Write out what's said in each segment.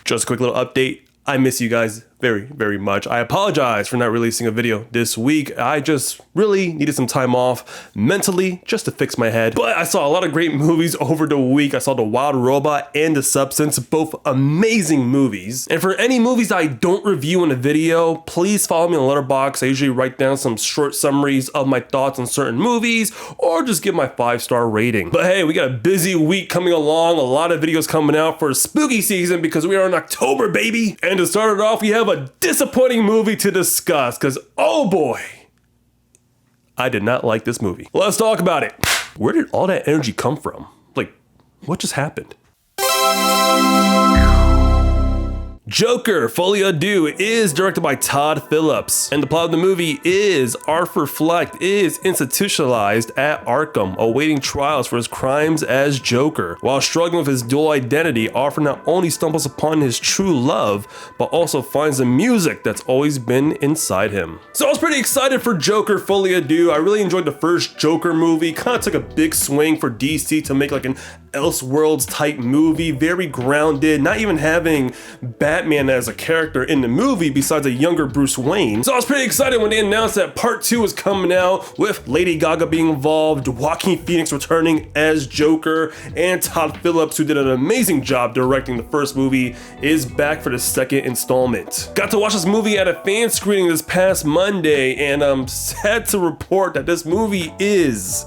Just a quick little update. I miss you guys very, very much. I apologize for not releasing a video this week. I just really needed some time off mentally just to fix my head. But I saw a lot of great movies over the week. I saw The Wild Robot and The Substance, both amazing movies. And for any movies I don't review in a video, please follow me on Letterboxd. I usually write down some short summaries of my thoughts on certain movies or just give my 5-star rating. But hey, we got a busy week coming along. A lot of videos coming out for spooky season because we are in October, baby. And to start it off, we have a disappointing movie to discuss because, oh boy, I did not like this movie. Let's talk about it. Where did all that energy come from? Like, what just happened? Joker, Folie Deux is directed by Todd Phillips, and the plot of the movie is Arthur Fleck is institutionalized at Arkham, awaiting trials for his crimes as Joker. While struggling with his dual identity, Arthur not only stumbles upon his true love, but also finds the music that's always been inside him. So I was pretty excited for Joker, Folie Deux. I really enjoyed the first Joker movie. Kind of took a big swing for DC to make like an Elseworlds type movie, very grounded, not even having Batman as a character in the movie besides a younger Bruce Wayne. So I was pretty excited when they announced that part 2 was coming out with Lady Gaga being involved, Joaquin Phoenix returning as Joker, and Todd Phillips, who did an amazing job directing the first movie, is back for the second installment. Got to watch this movie at a fan screening this past Monday, and I'm sad to report that this movie is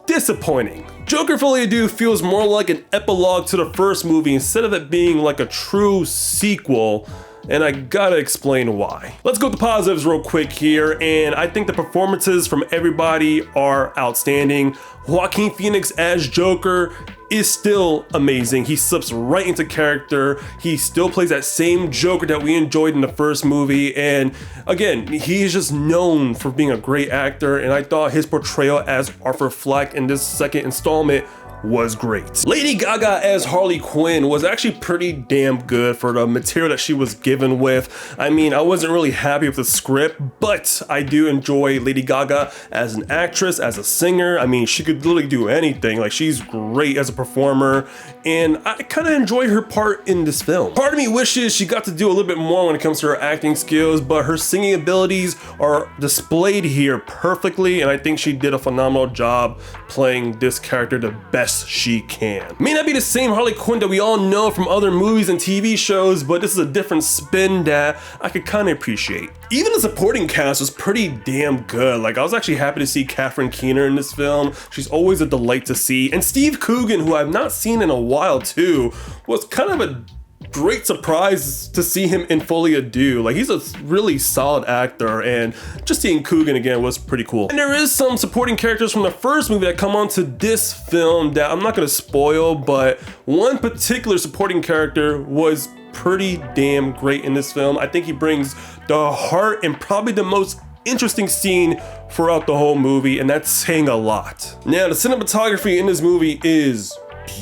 disappointing. Joker Folie Deux feels more like an epilogue to the first movie instead of it being like a true sequel, and I gotta explain why. Let's go with the positives real quick here, and I think the performances from everybody are outstanding. Joaquin Phoenix as Joker is still amazing. He slips right into character. He still plays that same Joker that we enjoyed in the first movie. And again, he's just known for being a great actor. And I thought his portrayal as Arthur Fleck in this second installment was great. Lady Gaga as Harley Quinn was actually pretty damn good for the material that she was given with. I mean, I wasn't really happy with the script, but I do enjoy Lady Gaga as an actress, as a singer. I mean, she could literally do anything. Like, she's great as a performer, and I kind of enjoy her part in this film. Part of me wishes she got to do a little bit more when it comes to her acting skills, but her singing abilities are displayed here perfectly, and I think she did a phenomenal job playing this character the best she can. May not be the same Harley Quinn that we all know from other movies and TV shows, but this is a different spin that I could kind of appreciate. Even the supporting cast was pretty damn good. Like, I was actually happy to see Catherine Keener in this film. She's always a delight to see. And Steve Coogan, who I've not seen in a while too, was kind of a great surprise to see him in Folie Deux. Like, he's a really solid actor, and just seeing Coogan again was pretty cool. And there is some supporting characters from the first movie that come onto this film that I'm not gonna spoil, but one particular supporting character was pretty damn great in this film. I think he brings the heart and probably the most interesting scene throughout the whole movie, and that's saying a lot. Now, the cinematography in this movie is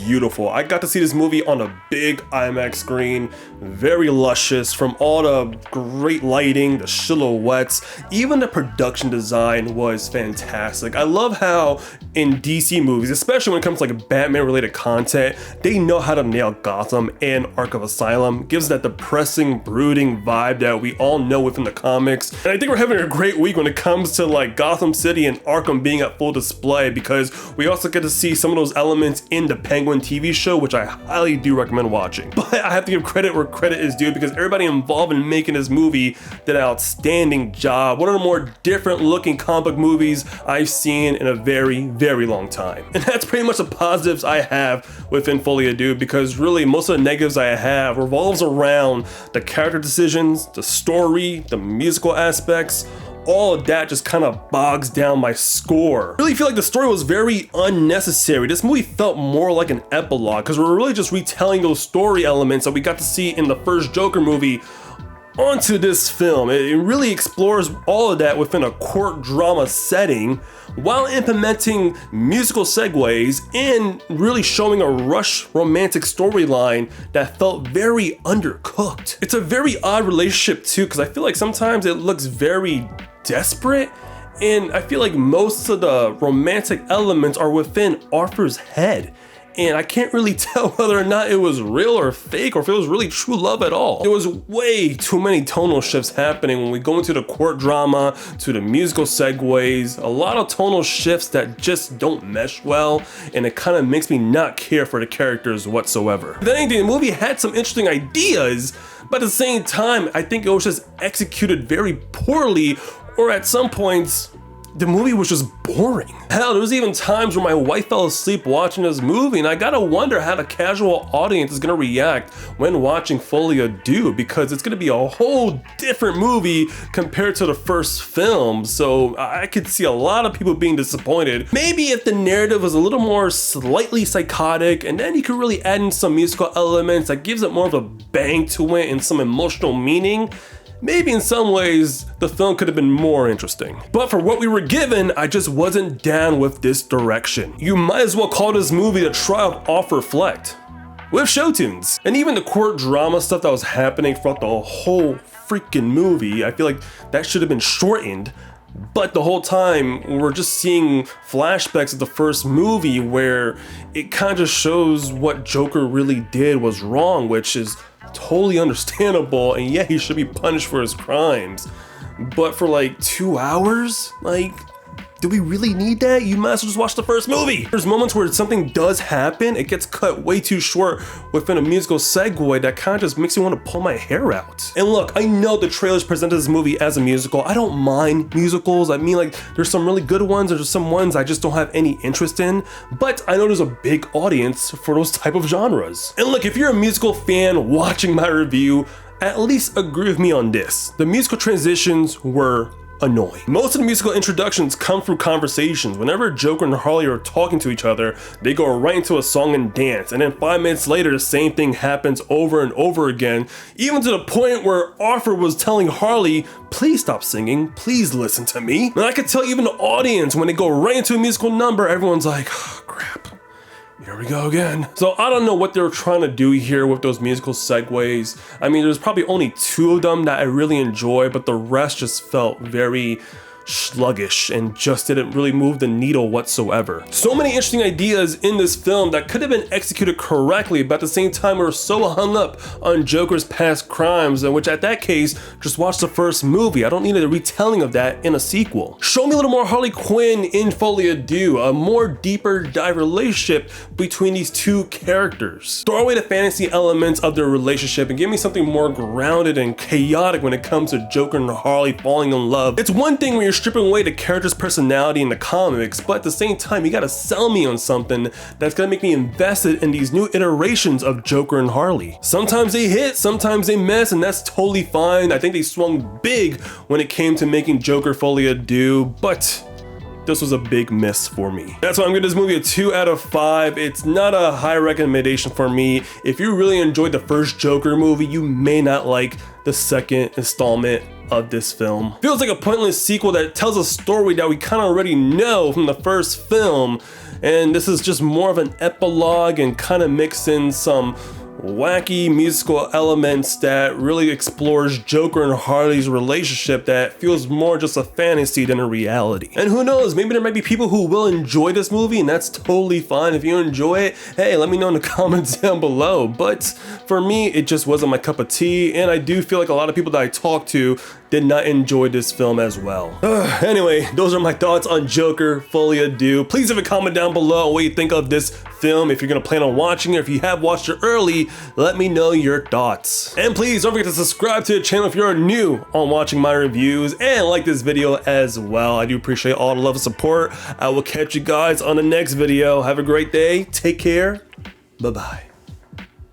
beautiful. I got to see this movie on a big IMAX screen, very luscious, from all the great lighting, the silhouettes, even the production design was fantastic. I love how in DC movies, especially when it comes to like Batman related content, they know how to nail Gotham and Arkham Asylum. Gives that depressing, brooding vibe that we all know within the comics. And I think we're having a great week when it comes to like Gotham City and Arkham being at full display, because we also get to see some of those elements in the Penguin TV show, which I highly do recommend watching. But I have to give credit where credit is due, because everybody involved in making this movie did an outstanding job. One of the more different looking comic book movies I've seen in a very, very long time. And that's pretty much the positives I have within Folie Deux, because really most of the negatives I have revolves around the character decisions, the story, the musical aspects. All of that just kind of bogs down my score. I really feel like the story was very unnecessary. This movie felt more like an epilogue, because we're really just retelling those story elements that we got to see in the first Joker movie onto this film. It really explores all of that within a court drama setting while implementing musical segues and really showing a rush romantic storyline that felt very undercooked. It's a very odd relationship too, because I feel like sometimes it looks very desperate, and I feel like most of the romantic elements are within Arthur's head. and I can't really tell whether or not it was real or fake or if it was really true love at all. There was way too many tonal shifts happening when we go into the court drama to the musical segues, a lot of tonal shifts that just don't mesh well, and it kind of makes me not care for the characters whatsoever. If anything, the movie had some interesting ideas, but at the same time, I think it was just executed very poorly, or at some points, the movie was just boring. Hell, there was even times where my wife fell asleep watching this movie, and I gotta wonder how the casual audience is gonna react when watching Folie, Deux, because it's gonna be a whole different movie compared to the first film, so I could see a lot of people being disappointed. Maybe if the narrative was a little more slightly psychotic, and then you could really add in some musical elements that gives it more of a bang to it and some emotional meaning, maybe in some ways, the film could have been more interesting. But for what we were given, I just wasn't down with this direction. You might as well call this movie the trial of Off Reflect, with show tunes. And even the court drama stuff that was happening throughout the whole freaking movie, I feel like that should have been shortened. But the whole time, we're just seeing flashbacks of the first movie where it kind of just shows what Joker really did was wrong, which is totally understandable, and yeah, he should be punished for his crimes. But for like 2 hours? Like, do we really need that? You might as well just watch the first movie. There's moments where something does happen, it gets cut way too short within a musical segue that kind of just makes me want to pull my hair out. And look, I know the trailers presented this movie as a musical. I don't mind musicals. I mean, like, there's some really good ones, there's some ones I just don't have any interest in, but I know there's a big audience for those type of genres. And look, if you're a musical fan watching my review, at least agree with me on this. The musical transitions were annoying. Most of the musical introductions come through conversations. Whenever Joker and Harley are talking to each other, they go right into a song and dance, and then 5 minutes later the same thing happens over and over again, even to the point where Arthur was telling Harley, please stop singing, please listen to me. And I could tell even the audience, when they go right into a musical number, everyone's like, oh, crap. Here we go again. So I don't know what they were trying to do here with those musical segues. I mean, there's probably only 2 of them that I really enjoy, but the rest just felt very sluggish and just didn't really move the needle whatsoever. So many interesting ideas in this film that could have been executed correctly, but at the same time we were so hung up on Joker's past crimes, in which at that case, just watch the first movie. I don't need a retelling of that in a sequel. Show me a little more Harley Quinn in Folie, Deux, a more deeper dive relationship between these 2 characters. Throw away the fantasy elements of their relationship and give me something more grounded and chaotic when it comes to Joker and Harley falling in love. It's one thing when you're stripping away the character's personality in the comics, but at the same time, you gotta sell me on something that's gonna make me invested in these new iterations of Joker and Harley. Sometimes they hit, sometimes they miss, and that's totally fine. I think they swung big when it came to making Joker Folie, Deux, but this was a big miss for me. That's why I'm giving this movie a 2 out of 5. It's not a high recommendation for me. If you really enjoyed the first Joker movie, you may not like the second installment of this film. Feels like a pointless sequel that tells a story that we kind of already know from the first film, and this is just more of an epilogue and kind of mix in some wacky musical elements that really explores Joker and Harley's relationship that feels more just a fantasy than a reality. And who knows, maybe there might be people who will enjoy this movie, and that's totally fine. If you enjoy it, hey, let me know in the comments down below. But for me, it just wasn't my cup of tea, and I do feel like a lot of people that I talked to did not enjoy this film as well. Anyway, those are my thoughts on Joker Folie, Deux. Please leave a comment down below what you think of this film. If you're gonna plan on watching it, if you have watched it early, let me know your thoughts. And please don't forget to subscribe to the channel if you're new on watching my reviews, and like this video as well. I do appreciate all the love and support. I will catch you guys on the next video. Have a great day. Take care. Bye-bye.